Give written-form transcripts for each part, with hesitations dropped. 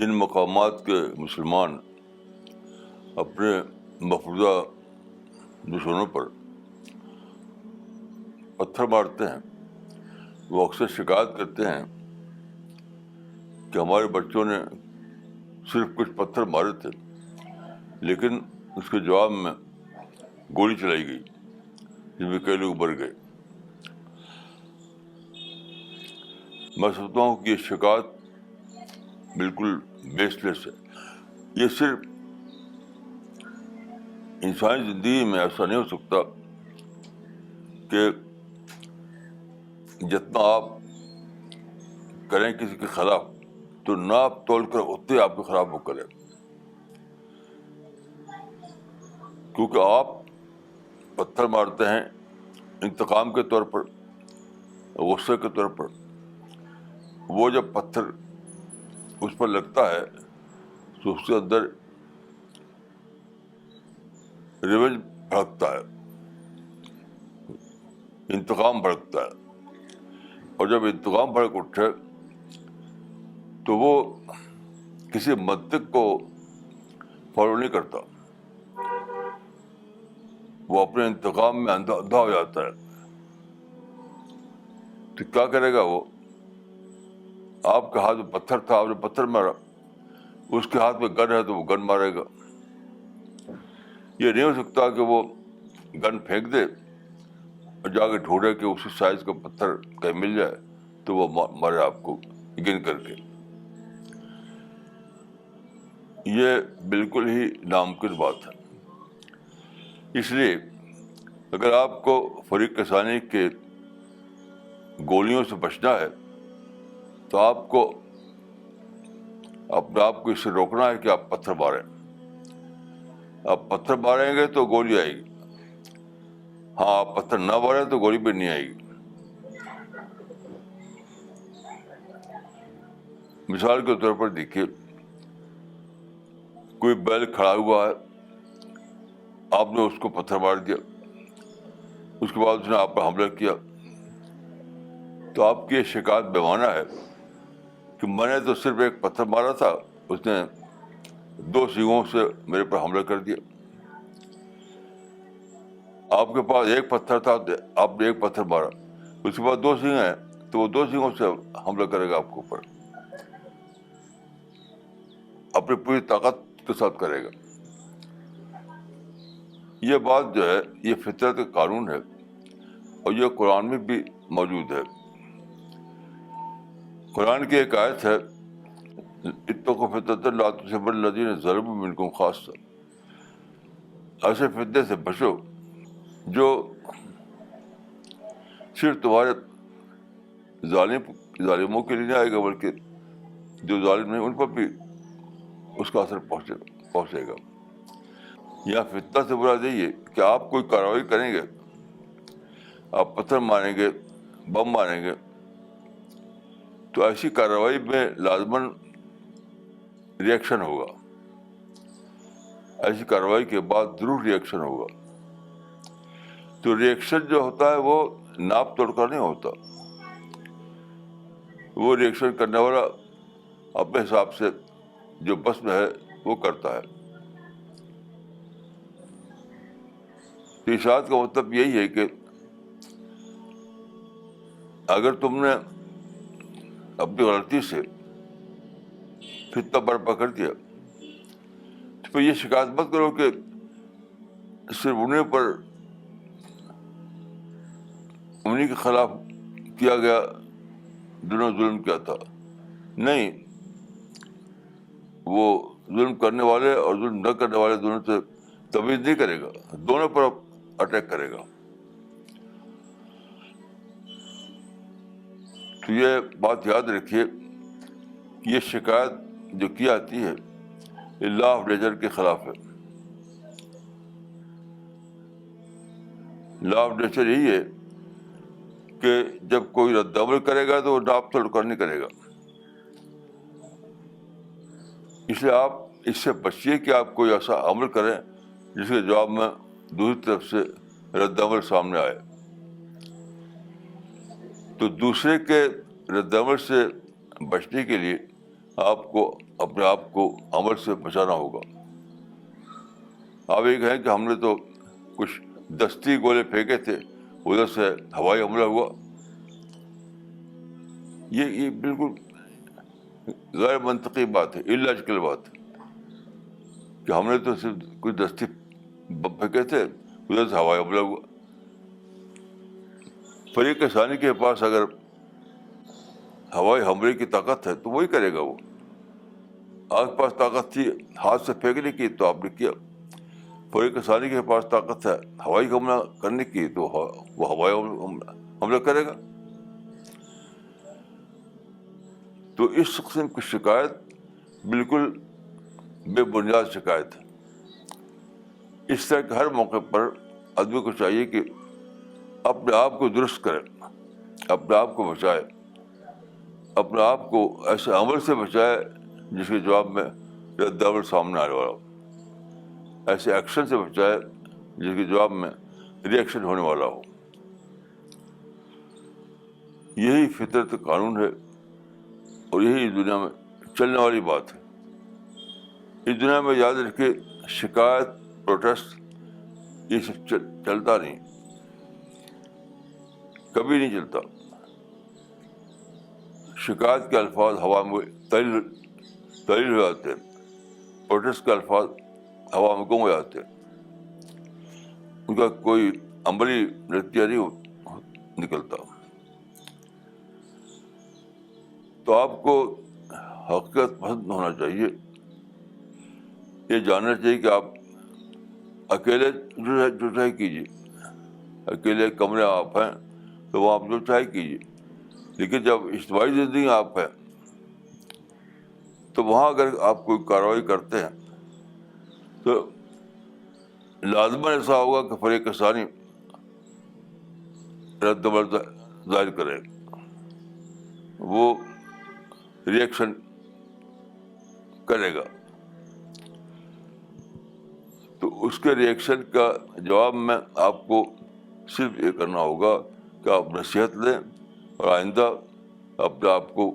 ان مقامات کے مسلمان اپنے مفروضہ دشمنوں پر پتھر مارتے ہیں، وہ اکثر شکایت کرتے ہیں کہ ہمارے بچوں نے صرف کچھ پتھر مارے تھے، لیکن اس کے جواب میں گولی چلائی گئی جس میں کئی لوگ مر گئے۔ میں سمجھتا ہوں کہ یہ شکایت بالکل بیس لیس ہے۔ یہ صرف انسانی زندگی میں ایسا نہیں ہو سکتا کہ جتنا آپ کریں کسی کے خلاف تو ناپ تول کر اتنے آپ کے خلاف وہ کریں، کیونکہ آپ پتھر مارتے ہیں انتقام کے طور پر، غصے کے طور پر۔ وہ جب پتھر اس پر لگتا ہے تو اس کے اندر ریونج بھڑکتا ہے، انتقام بھڑکتا ہے، اور جب انتقام بھڑک اٹھے تو وہ کسی منطق کو فالو نہیں کرتا، وہ اپنے انتقام میں اندھا ہو جاتا ہے۔ تو کیا کرے گا وہ؟ آپ کے ہاتھ میں پتھر تھا، آپ نے پتھر مارا، اس کے ہاتھ میں گن ہے تو وہ گن مارے گا۔ یہ نہیں ہو سکتا کہ وہ گن پھینک دے اور جا کے ڈھونڈے کہ اسی سائز کا پتھر کہیں مل جائے تو وہ مارے آپ کو گن کر کے۔ یہ بالکل ہی ناممکن بات ہے۔ اس لیے اگر آپ کو فریق کسانی کے گولیوں سے بچنا ہے تو آپ کو اپنے آپ کو اس سے روکنا ہے کہ آپ پتھر ماریں۔ آپ پتھر ماریں گے تو گولی آئے گی، ہاں آپ پتھر نہ ماریں تو گولی بھی نہیں آئے گی۔ مثال کے طور پر دیکھیے، کوئی بیل کھڑا ہوا ہے، آپ نے اس کو پتھر مار دیا، اس کے بعد اس نے آپ پر حملہ کیا، تو آپ کی یہ شکایت بے معنی ہے کہ میں نے تو صرف ایک پتھر مارا تھا، اس نے 2 سینگوں سے میرے پر حملہ کر دیا۔ آپ کے پاس ایک پتھر تھا، آپ نے ایک پتھر مارا، اس کے بعد 2 سینگ ہیں تو وہ 2 سینگوں سے حملہ کرے گا آپ کے اوپر، اپنی پوری طاقت کے ساتھ کرے گا۔ یہ بات جو ہے یہ فطرت کا قانون ہے، اور یہ قرآن میں بھی موجود ہے۔ قرآن کی ایک آیت ہے، اتقوا فتنة لا تصیبن الذین ظلموا منکم خاصہ، ایسے فتنے سے بچو جو صرف تمہارے ظالموں کے لیے نہیں آئے گا، بلکہ جو ظالم نہیں ان پر بھی اس کا اثر پہنچے گا۔ یہاں فتنہ سے مراد یہی ہے کہ آپ کوئی کارروائی کریں گے، آپ پتھر ماریں گے، بم ماریں گے، تو ایسی کارروائی میں لازماً ری ایکشن ہوگا، ایسی کارروائی کے بعد ضرور ری ایکشن ہوگا۔ تو ری ایکشن جو ہوتا ہے وہ ناپ توڑ کر نہیں ہوتا، وہ ری ایکشن کرنے والا اپنے حساب سے جو بس میں ہے وہ کرتا ہے۔ تو ارشاد کا مطلب یہی ہے کہ اگر تم نے اپنی غلطی سے فتنہ برپا کر دیا تو پھر یہ شکایت مت کرو کہ صرف انہیں کے خلاف کیا گیا، جنہوں نے ظلم کیا تھا۔ نہیں، وہ ظلم کرنے والے اور ظلم نہ کرنے والے دونوں سے تمیز نہیں کرے گا، دونوں پر اٹیک کرے گا۔ تو یہ بات یاد رکھیے کہ یہ شکایت جو کی آتی ہے یہ لا آف نیچر کے خلاف ہے۔ لا آف نیچر یہی ہے کہ جب کوئی رد عمل کرے گا تو وہ ناپ توڑ کر نہیں کرے گا۔ اس لیے آپ اس سے بچیے کہ آپ کوئی ایسا عمل کریں جس کے جواب میں دوسری طرف سے رد عمل سامنے آئے۔ تو دوسرے کے رد عمل سے بچنے کے لیے آپ کو اپنے آپ کو عمل سے بچانا ہوگا. آپ یہ کہیں کہ ہم نے تو کچھ دستی گولے پھینکے تھے, ادھر سے ہوائی حملہ ہوا. یہ بالکل غیر منطقی بات ہے, اللاجیکل بات ہے کہ ہم نے تو صرف کچھ دستی پھینکے تھے, ادھر سے ہوائی حملہ ہوا. فریق ثانی کے پاس اگر ہوائی حملے کی طاقت ہے تو وہی کرے گا. وہ آپ کے پاس طاقت تھی ہاتھ سے پھینکنے کی تو آپ نے کیا. فریق ثانی کے پاس طاقت ہے ہوائی حملہ کرنے کی تو وہ ہوائی حملہ کرے گا. تو اس قسم کی شکایت بالکل بے بنیاد شکایت ہے. اس طرح کے ہر موقع پر آدمی کو چاہیے کہ اپنے آپ کو درست کرے, اپنے آپ کو بچائے, اپنے آپ کو ایسے عمل سے بچائے جس کے جواب میں رد عمل سامنے آنے والا ہو, ایسے ایکشن سے بچائے جس کے جواب میں ری ایکشن ہونے والا ہو. یہی فطرت قانون ہے اور یہی دنیا میں چلنے والی بات ہے. اس دنیا میں یاد رکھے شکایت, پروٹیسٹ یہ سب چلتا نہیں, کبھی نہیں چلتا. شکایت کے الفاظ ہوا میں تحلیل ہو جاتے ہیں, پروٹیسٹ کے الفاظ ہوا میں گم ہو جاتے ہیں, ان کا کوئی عملی نتیجہ نہیں نکلتا. تو آپ کو حقیقت پسند ہونا چاہیے, یہ جاننا چاہیے کہ آپ اکیلے جو چاہے کیجیے, اکیلے کمرے آپ ہیں تو وہ آپ جو چاہے کیجیے, لیکن جب اجتماعی زندگی آپ ہے تو وہاں اگر آپ کوئی کارروائی کرتے ہیں تو لازماً ایسا ہوگا کہ فریق ثانی رد عمل ظاہر کرے, وہ ری ایکشن کرے گا. تو اس کے ری ایکشن کا جواب میں آپ کو صرف یہ کرنا ہوگا کہ آپ نصیحت لیں اور آئندہ اپنے آپ کو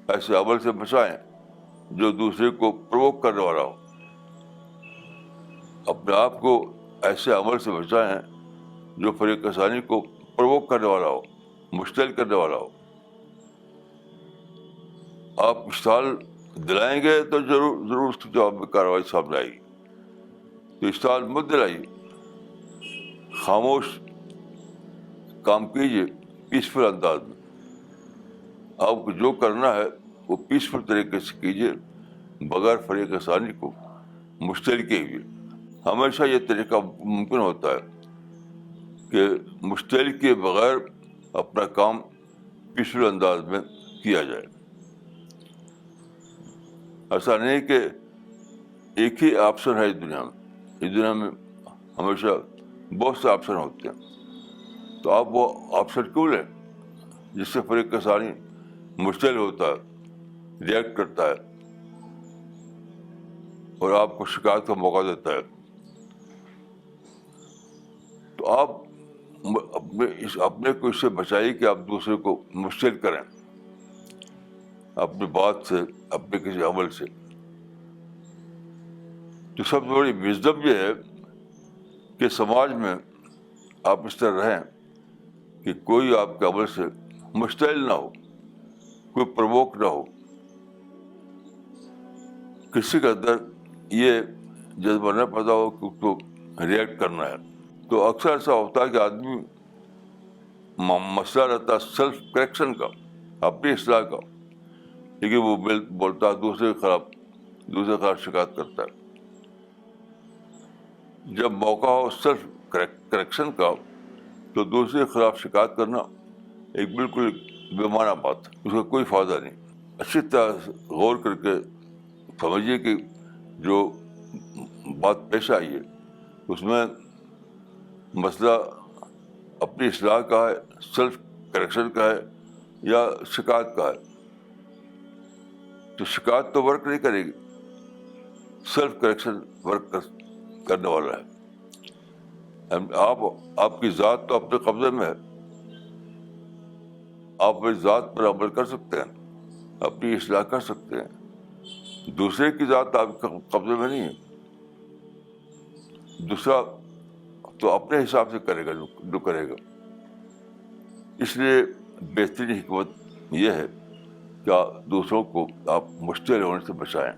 ایسے عمل سے بچائیں جو دوسرے کو پرووک کرنے والا ہو. اپنے آپ کو ایسے عمل سے بچائیں جو فریق ثانی کو پرووک کرنے والا ہو, مشتعل کرنے والا ہو. آپ اشتعال دلائیں گے تو ضرور اس کے جواب میں کارروائی سامنے آئے گی. تو اشتعال مت دلائیے, خاموش کام کیجیے پیسفل انداز میں. آپ کو جو کرنا ہے وہ پیسفل طریقے سے کیجیے, بغیر فریق ثانی کو مشتعل کیے ہوئے. ہمیشہ یہ طریقہ ممکن ہوتا ہے کہ مشتعل کے بغیر اپنا کام پیسفل انداز میں کیا جائے. ایسا نہیں کہ ایک ہی آپشن ہے اس دنیا میں ہمیشہ بہت سے آپشن ہوتے ہیں. تو آپ وہ آپشن کیوں لیں جس سے فریق ثانی مشتعل ہوتا ہے, ریئیکٹ کرتا ہے اور آپ کو شکایت کا موقع دیتا ہے. تو آپ اپنے کو اس سے بچائیے کہ آپ دوسرے کو مشتعل کریں اپنی بات سے, اپنے کسی عمل سے. تو سب سے بڑی وژڈم یہ ہے کہ سماج میں آپ اس طرح رہیں کہ کوئی آپ کے عمل سے مشتعل نہ ہو, کوئی پرووک نہ ہو, کسی کے اندر یہ جذبہ نہ پیدا ہو کہ اس کو ریئیکٹ کرنا ہے. تو اکثر ایسا ہوتا ہے کہ آدمی مسئلہ رہتا ہے سیلف کریکشن کا, اپنی اصلاح کا, لیکن وہ بولتا ہے دوسرے کے خلاف شکایت کرتا ہے. جب موقع ہو سیلف کریکشن کا تو دوسرے کے خلاف شکایت کرنا ایک بالکل بے معنی بات ہے, اس کا کوئی فائدہ نہیں. اچھی طرح غور کر کے سمجھیے کہ جو بات پیش آئی ہے اس میں مسئلہ اپنی اصلاح کا ہے, سیلف کریکشن کا ہے یا شکایت کا ہے. تو شکایت تو ورک نہیں کرے گی, سیلف کریکشن ورک کرنے والا ہے. آپ کی ذات تو اپنے قبضے میں ہے, آپ اپنی ذات پر عمل کر سکتے ہیں, اپنی اصلاح کر سکتے ہیں, دوسرے کی ذات آپ کے قبضے میں نہیں ہے. دوسرا تو اپنے حساب سے کرے گا جو کرے گا. اس لیے بہترین حکمت یہ ہے کہ دوسروں کو آپ مشتعل ہونے سے بچائیں.